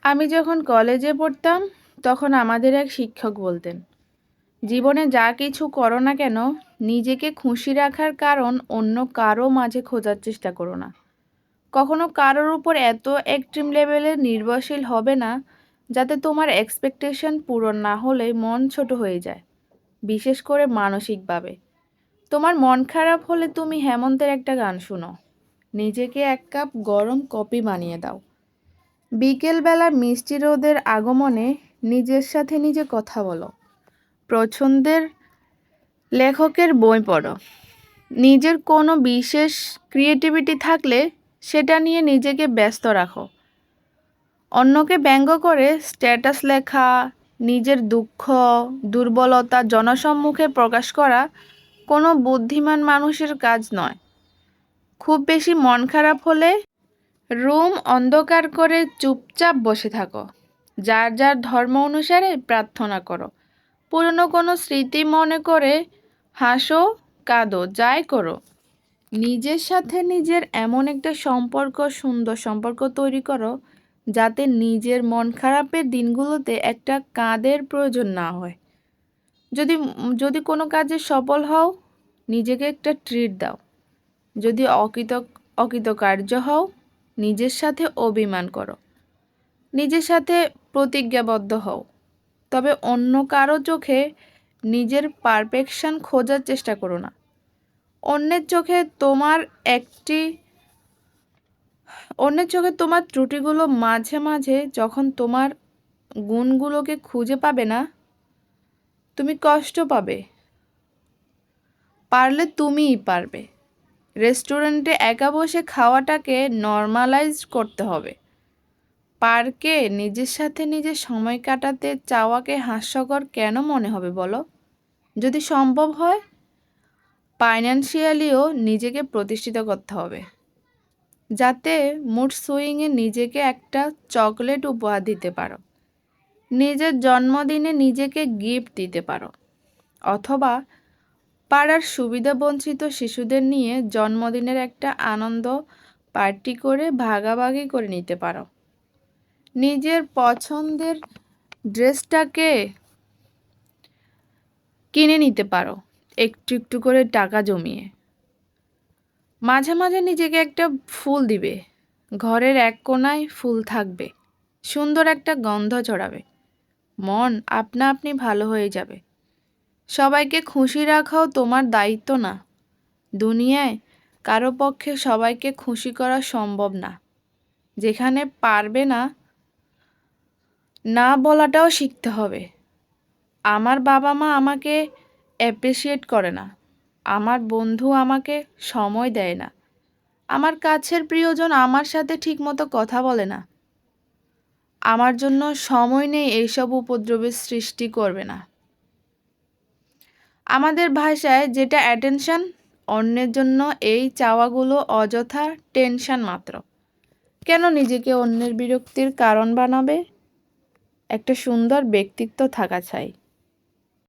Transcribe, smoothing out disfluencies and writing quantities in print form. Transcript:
আমি যখন কলেজে পড়তাম তখন আমাদের এক শিক্ষক বলতেন, জীবনে যা কিছু করো না কেন নিজেকে খুশি রাখার কারণ অন্য কারো মাঝে খোঁজার চেষ্টা করো না। কখনো কারোর উপর এত এক্সট্রিম লেভেলে নির্ভরশীল হবে না যাতে তোমার এক্সপেকটেশন পূরণ না হলে মন ছোট হয়ে যায়, বিশেষ করে মানসিকভাবে। তোমার মন খারাপ হলে তুমি হেমন্তের একটা গান শুনো, নিজেকে এক কাপ গরম কফি বানিয়ে দাও, বিকেলবেলা মিষ্টি রোদের আগমনে নিজের সাথে নিজে কথা বলো, পছন্দের লেখকের বই পড়ো। নিজের কোনো বিশেষ ক্রিয়েটিভিটি থাকলে সেটা নিয়ে নিজেকে ব্যস্ত রাখো। অন্যকে ব্যঙ্গ করে স্ট্যাটাস লেখা, নিজের দুঃখ দুর্বলতা জনসম্মুখে প্রকাশ করা কোনো বুদ্ধিমান মানুষের কাজ নয়। খুব বেশি মন খারাপ হলে রুম অন্ধকার করে চুপচাপ বসে থাকো, যার যার ধর্ম অনুসারে প্রার্থনা করো, পুরনো কোনো স্মৃতি মনে করে হাসো, কাঁদো, যাই করো। নিজের সাথে নিজের এমন একটা সুন্দর সম্পর্ক তৈরি করো যাতে নিজের মন খারাপের দিনগুলোতে একটা কাঁধের প্রয়োজন না হয়। যদি যদি কোনো কাজে সফল হও, নিজেকে একটা ট্রিট দাও। যদি অকৃতকার্য হও, নিজের সাথে অভিমান করো। নিজের সাথে প্রতিজ্ঞাবদ্ধ হও, তবে অন্য কারো চোখে নিজের পারফেকশন খোঁজার চেষ্টা করো না। অন্যের চোখে তোমার একটি অন্যের চোখে তোমার ত্রুটিগুলো মাঝে মাঝে যখন তোমার গুণগুলোকে খুঁজে পাবে না, তুমি কষ্ট পাবে। পারলে তুমিই পারবে। রেস্টুরেন্টে একা বসে খাওয়াটাকে নর্মালাইজ করতে হবে। পার্কে নিজের সাথে নিজে সময় কাটাতে চাওয়াকে হাস্যকর কেন মনে হবে বলো? যদি সম্ভব হয়, ফাইন্যান্সিয়ালিও নিজেকে প্রতিষ্ঠিত করতে হবে, যাতে মুড সুইংয়ে নিজেকে একটা চকলেট উপহার দিতে পারো, নিজের জন্মদিনে নিজেকে গিফট দিতে পারো, অথবা পাড়ার সুবিধাবঞ্চিত শিশুদের নিয়ে জন্মদিনের একটা আনন্দ পার্টি করে ভাগাভাগি করে নিতে পারো। নিজের পছন্দের ড্রেসটাকে কিনে নিতে পারো একটু একটু করে টাকা জমিয়ে। মাঝে মাঝে নিজেকে একটা ফুল দিবে, ঘরের এক কোণায় ফুল থাকবে, সুন্দর একটা গন্ধ ছড়াবে, মন আপনা আপনি ভালো হয়ে যাবে। সবাইকে খুশি রাখাও তোমার দায়িত্ব না। দুনিয়ায় কারো পক্ষে সবাইকে খুশি করা সম্ভব না। যেখানে পারবে না, না বলাটাও শিখতে হবে। আমার বাবা মা আমাকে অ্যাপ্রিসিয়েট করে না, আমার বন্ধু আমাকে সময় দেয় না, আমার কাছের প্রিয়জন আমার সাথে ঠিকমতো কথা বলে না। আমার জন্য সময় নেই এইসব উপদ্রবের সৃষ্টি করবে না। আমাদের ভাষায় যেটা অ্যাটেনশন, অন্যের জন্য এই চাওয়াগুলো অযথা টেনশন মাত্র। কেন নিজেকে অন্যের বিরক্তির কারণ বানাবে? একটা সুন্দর ব্যক্তিত্ব থাকা চাই।